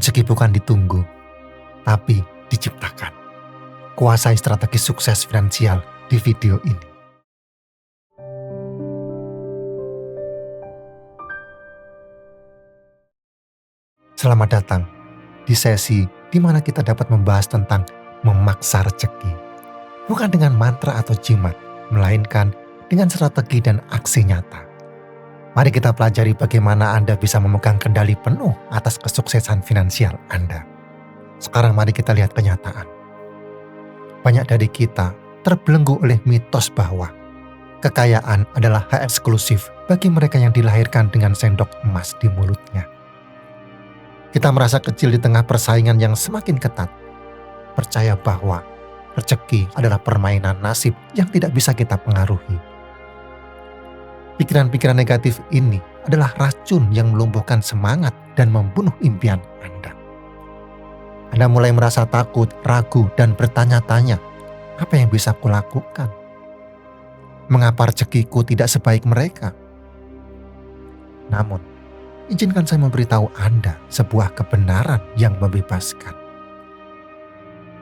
Rezeki bukan ditunggu, tapi diciptakan. Kuasai strategi sukses finansial di video ini. Selamat datang di sesi di mana kita dapat membahas tentang memaksa rezeki. Bukan dengan mantra atau jimat, melainkan dengan strategi dan aksi nyata. Mari kita pelajari bagaimana Anda bisa memegang kendali penuh atas kesuksesan finansial Anda. Sekarang mari kita lihat kenyataan. Banyak dari kita terbelenggu oleh mitos bahwa kekayaan adalah hak eksklusif bagi mereka yang dilahirkan dengan sendok emas di mulutnya. Kita merasa kecil di tengah persaingan yang semakin ketat. Percaya bahwa rezeki adalah permainan nasib yang tidak bisa kita pengaruhi. Pikiran-pikiran negatif ini adalah racun yang melumpuhkan semangat dan membunuh impian Anda. Anda mulai merasa takut, ragu, dan bertanya-tanya, apa yang bisa kulakukan? Mengapa rezekiku tidak sebaik mereka? Namun, izinkan saya memberitahu Anda sebuah kebenaran yang membebaskan.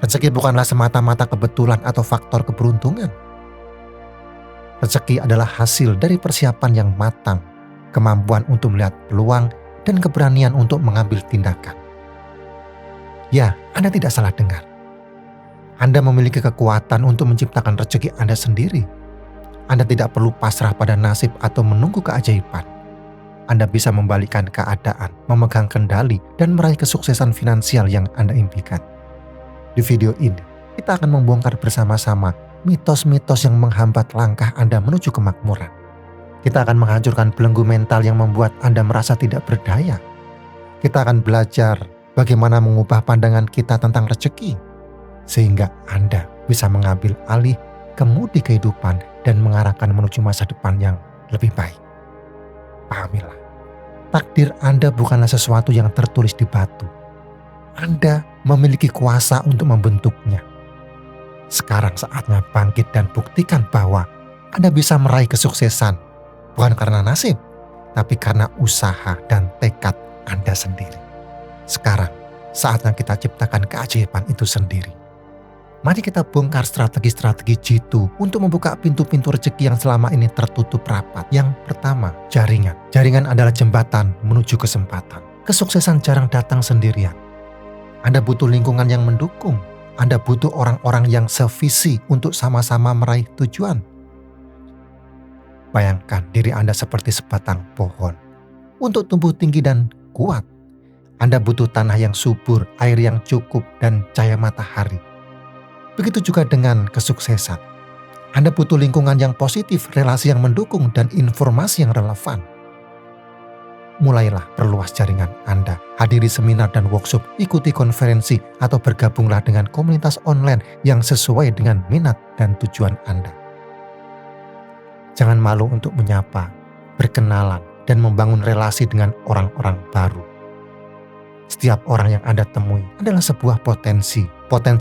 Rezeki bukanlah semata-mata kebetulan atau faktor keberuntungan. Rezeki adalah hasil dari persiapan yang matang, kemampuan untuk melihat peluang, dan keberanian untuk mengambil tindakan. Ya, Anda tidak salah dengar. Anda memiliki kekuatan untuk menciptakan rezeki Anda sendiri. Anda tidak perlu pasrah pada nasib atau menunggu keajaiban. Anda bisa membalikkan keadaan, memegang kendali, dan meraih kesuksesan finansial yang Anda impikan. Di video ini, kita akan membongkar bersama-sama mitos-mitos yang menghambat langkah Anda menuju kemakmuran. Kita akan menghancurkan belenggu mental yang membuat Anda merasa tidak berdaya. Kita akan belajar bagaimana mengubah pandangan kita tentang rezeki, sehingga Anda bisa mengambil alih kemudi kehidupan dan mengarahkan menuju masa depan yang lebih baik. Pahamilah, takdir Anda bukanlah sesuatu yang tertulis di batu. Anda memiliki kuasa untuk membentuknya. Sekarang saatnya bangkit dan buktikan bahwa Anda bisa meraih kesuksesan, bukan karena nasib, tapi karena usaha dan tekad Anda sendiri. Sekarang, saatnya kita ciptakan keajaiban itu sendiri. Mari kita bongkar strategi-strategi jitu untuk membuka pintu-pintu rezeki yang selama ini tertutup rapat. Yang pertama, jaringan. Jaringan adalah jembatan menuju kesempatan. Kesuksesan jarang datang sendirian. Anda butuh lingkungan yang mendukung. Anda butuh orang-orang yang sevisi untuk sama-sama meraih tujuan. Bayangkan diri Anda seperti sebatang pohon. Untuk tumbuh tinggi dan kuat, Anda butuh tanah yang subur, air yang cukup, dan cahaya matahari. Begitu juga dengan kesuksesan. Anda butuh lingkungan yang positif, relasi yang mendukung, dan informasi yang relevan. Mulailah perluas jaringan Anda. Hadiri seminar dan workshop, ikuti konferensi, atau bergabunglah dengan komunitas online yang sesuai dengan minat dan tujuan Anda. Jangan malu untuk menyapa, berkenalan, dan membangun relasi dengan orang-orang baru. Setiap orang yang Anda temui adalah sebuah potensi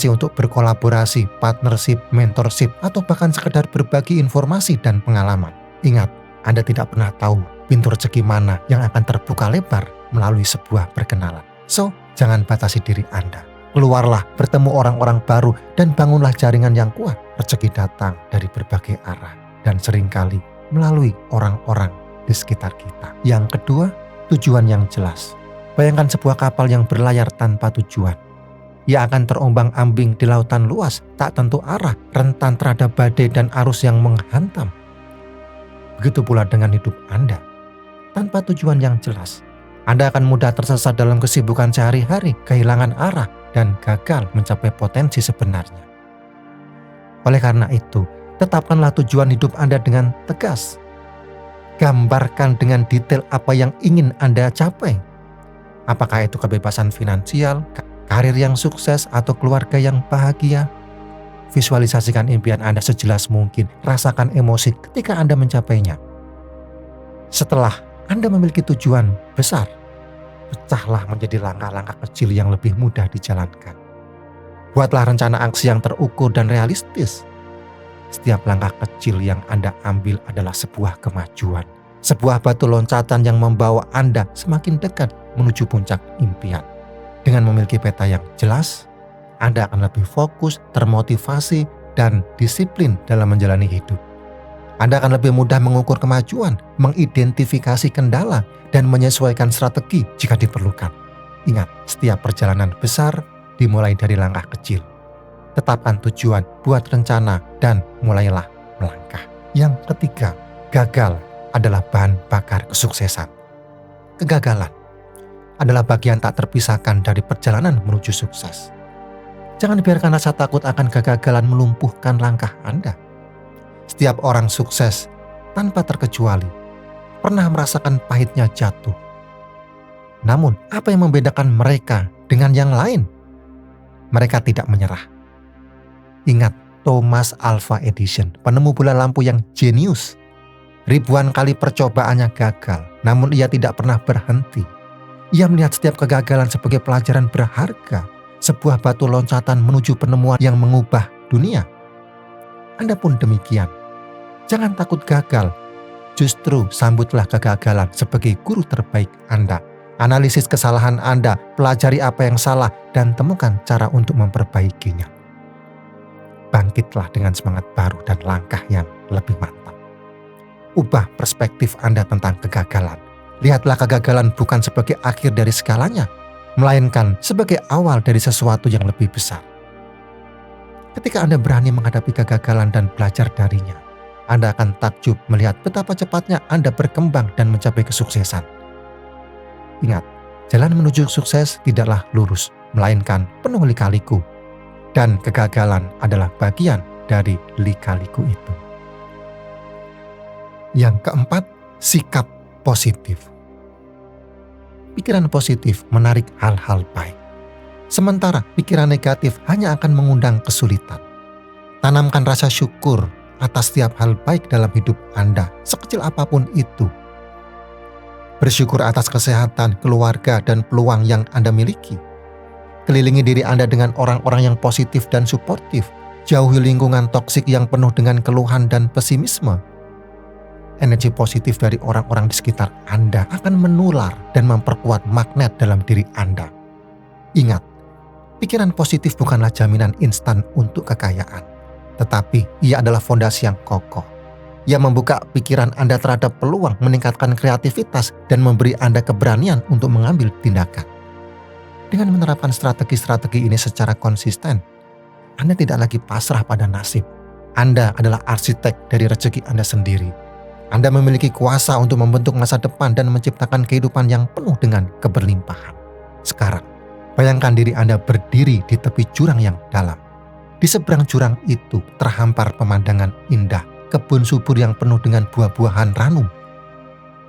untuk berkolaborasi, partnership, mentorship, atau bahkan sekedar berbagi informasi dan pengalaman. Ingat, Anda tidak pernah tahu pintu rezeki mana yang akan terbuka lebar melalui sebuah perkenalan. So, jangan batasi diri Anda. Keluarlah, bertemu orang-orang baru, dan bangunlah jaringan yang kuat. Rezeki datang dari berbagai arah, dan seringkali melalui orang-orang di sekitar kita. Yang kedua, tujuan yang jelas. Bayangkan sebuah kapal yang berlayar tanpa tujuan. Ia akan terombang-ambing di lautan luas, tak tentu arah, rentan terhadap badai dan arus yang menghantam. Begitu pula dengan hidup Anda. Tanpa tujuan yang jelas, Anda akan mudah tersesat dalam kesibukan sehari-hari, kehilangan arah, dan gagal mencapai potensi sebenarnya. Oleh karena itu, tetapkanlah tujuan hidup Anda dengan tegas. Gambarkan dengan detail apa yang ingin Anda capai. Apakah itu kebebasan finansial, karir yang sukses, atau keluarga yang bahagia? Visualisasikan impian Anda sejelas mungkin. Rasakan emosi ketika Anda mencapainya. Setelah Anda memiliki tujuan besar, pecahlah menjadi langkah-langkah kecil yang lebih mudah dijalankan. Buatlah rencana aksi yang terukur dan realistis. Setiap langkah kecil yang Anda ambil adalah sebuah kemajuan. Sebuah batu loncatan yang membawa Anda semakin dekat menuju puncak impian. Dengan memiliki peta yang jelas, Anda akan lebih fokus, termotivasi, dan disiplin dalam menjalani hidup. Anda akan lebih mudah mengukur kemajuan, mengidentifikasi kendala, dan menyesuaikan strategi jika diperlukan. Ingat, setiap perjalanan besar dimulai dari langkah kecil. Tetapkan tujuan, buat rencana, dan mulailah melangkah. Yang ketiga, gagal adalah bahan bakar kesuksesan. Kegagalan adalah bagian tak terpisahkan dari perjalanan menuju sukses. Jangan biarkan rasa takut akan kegagalan melumpuhkan langkah Anda. Setiap orang sukses, tanpa terkecuali, pernah merasakan pahitnya jatuh. Namun, apa yang membedakan mereka dengan yang lain? Mereka tidak menyerah. Ingat, Thomas Alva Edison, penemu bola lampu yang jenius. Ribuan kali percobaannya gagal, namun ia tidak pernah berhenti. Ia melihat setiap kegagalan sebagai pelajaran berharga, sebuah batu loncatan menuju penemuan yang mengubah dunia. Anda pun demikian. Jangan takut gagal. Justru sambutlah kegagalan sebagai guru terbaik Anda. Analisis kesalahan Anda, pelajari apa yang salah, dan temukan cara untuk memperbaikinya. Bangkitlah dengan semangat baru dan langkah yang lebih mantap. Ubah perspektif Anda tentang kegagalan. Lihatlah kegagalan bukan sebagai akhir dari segalanya, melainkan sebagai awal dari sesuatu yang lebih besar. Ketika Anda berani menghadapi kegagalan dan belajar darinya, Anda akan takjub melihat betapa cepatnya Anda berkembang dan mencapai kesuksesan. Ingat, jalan menuju sukses tidaklah lurus, melainkan penuh lika-liku. Dan kegagalan adalah bagian dari lika-liku itu. Yang keempat, sikap positif. Pikiran positif menarik hal-hal baik. Sementara pikiran negatif hanya akan mengundang kesulitan. Tanamkan rasa syukur atas setiap hal baik dalam hidup Anda, sekecil apapun itu. Bersyukur atas kesehatan, keluarga, dan peluang yang Anda miliki. Kelilingi diri Anda dengan orang-orang yang positif dan suportif. Jauhi lingkungan toksik yang penuh dengan keluhan dan pesimisme. Energi positif dari orang-orang di sekitar Anda akan menular dan memperkuat magnet dalam diri Anda. Ingat, pikiran positif bukanlah jaminan instan untuk kekayaan, tetapi ia adalah fondasi yang kokoh. Ia membuka pikiran Anda terhadap peluang, meningkatkan kreativitas, dan memberi Anda keberanian untuk mengambil tindakan. Dengan menerapkan strategi-strategi ini secara konsisten, Anda tidak lagi pasrah pada nasib. Anda adalah arsitek dari rezeki Anda sendiri. Anda memiliki kuasa untuk membentuk masa depan dan menciptakan kehidupan yang penuh dengan keberlimpahan. Sekarang, bayangkan diri Anda berdiri di tepi jurang yang dalam. Di seberang jurang itu terhampar pemandangan indah, kebun subur yang penuh dengan buah-buahan ranum,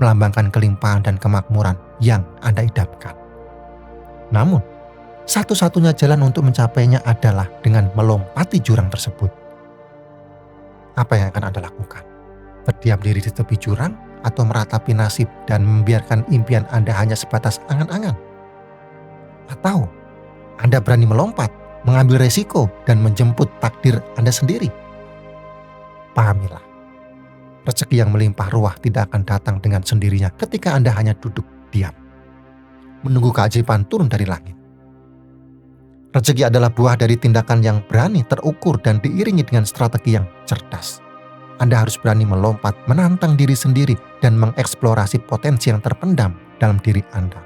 melambangkan kelimpahan dan kemakmuran yang Anda idamkan. Namun, satu-satunya jalan untuk mencapainya adalah dengan melompati jurang tersebut. Apa yang akan Anda lakukan? Berdiam diri di tepi jurang atau meratapi nasib dan membiarkan impian Anda hanya sebatas angan-angan? Atau Anda berani melompat, mengambil resiko, dan menjemput takdir Anda sendiri? Pahamilah, rezeki yang melimpah ruah tidak akan datang dengan sendirinya ketika Anda hanya duduk diam, menunggu keajaiban turun dari langit. Rezeki adalah buah dari tindakan yang berani, terukur, dan diiringi dengan strategi yang cerdas. Anda harus berani melompat, menantang diri sendiri, dan mengeksplorasi potensi yang terpendam dalam diri Anda.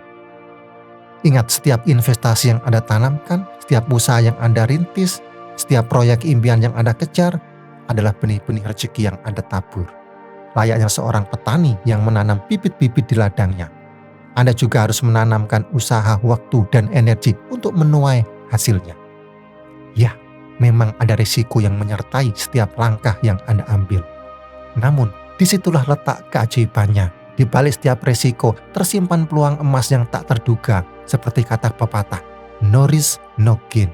Ingat, setiap investasi yang Anda tanamkan, setiap usaha yang Anda rintis, setiap proyek impian yang Anda kejar adalah benih-benih rezeki yang Anda tabur. Layaknya seorang petani yang menanam bibit-bibit di ladangnya, Anda juga harus menanamkan usaha, waktu, dan energi untuk menuai hasilnya. Ya, memang ada risiko yang menyertai setiap langkah yang Anda ambil. Namun, disitulah letak keajaibannya. Di balik setiap risiko tersimpan peluang emas yang tak terduga, seperti kata pepatah, no risk, no gain.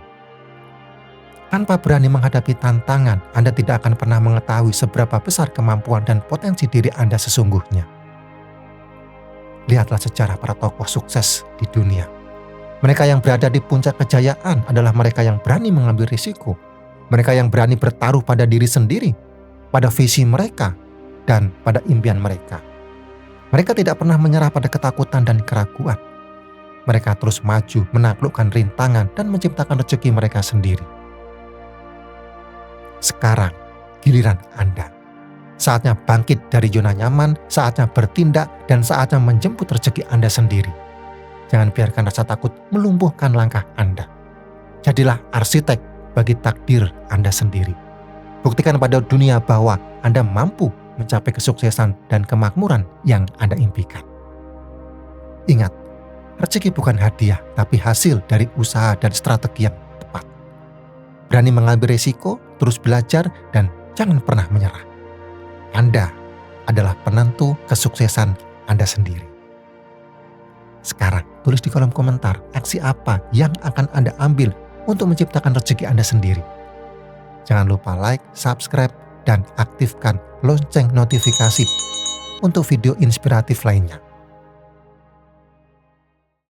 Tanpa berani menghadapi tantangan, Anda tidak akan pernah mengetahui seberapa besar kemampuan dan potensi diri Anda sesungguhnya. Lihatlah sejarah para tokoh sukses di dunia. Mereka yang berada di puncak kejayaan adalah mereka yang berani mengambil risiko. Mereka yang berani bertaruh pada diri sendiri, pada visi mereka, dan pada impian mereka. Mereka tidak pernah menyerah pada ketakutan dan keraguan. Mereka terus maju, menaklukkan rintangan, dan menciptakan rezeki mereka sendiri. Sekarang, giliran Anda. Saatnya bangkit dari zona nyaman, saatnya bertindak, dan saatnya menjemput rezeki Anda sendiri. Jangan biarkan rasa takut melumpuhkan langkah Anda. Jadilah arsitek bagi takdir Anda sendiri. Buktikan pada dunia bahwa Anda mampu mencapai kesuksesan dan kemakmuran yang Anda impikan. Ingat, rezeki bukan hadiah, tapi hasil dari usaha dan strategi yang tepat. Berani mengambil risiko, terus belajar, dan jangan pernah menyerah. Anda adalah penentu kesuksesan Anda sendiri. Sekarang, tulis di kolom komentar aksi apa yang akan Anda ambil untuk menciptakan rezeki Anda sendiri. Jangan lupa like, subscribe, dan aktifkan lonceng notifikasi untuk video inspiratif lainnya.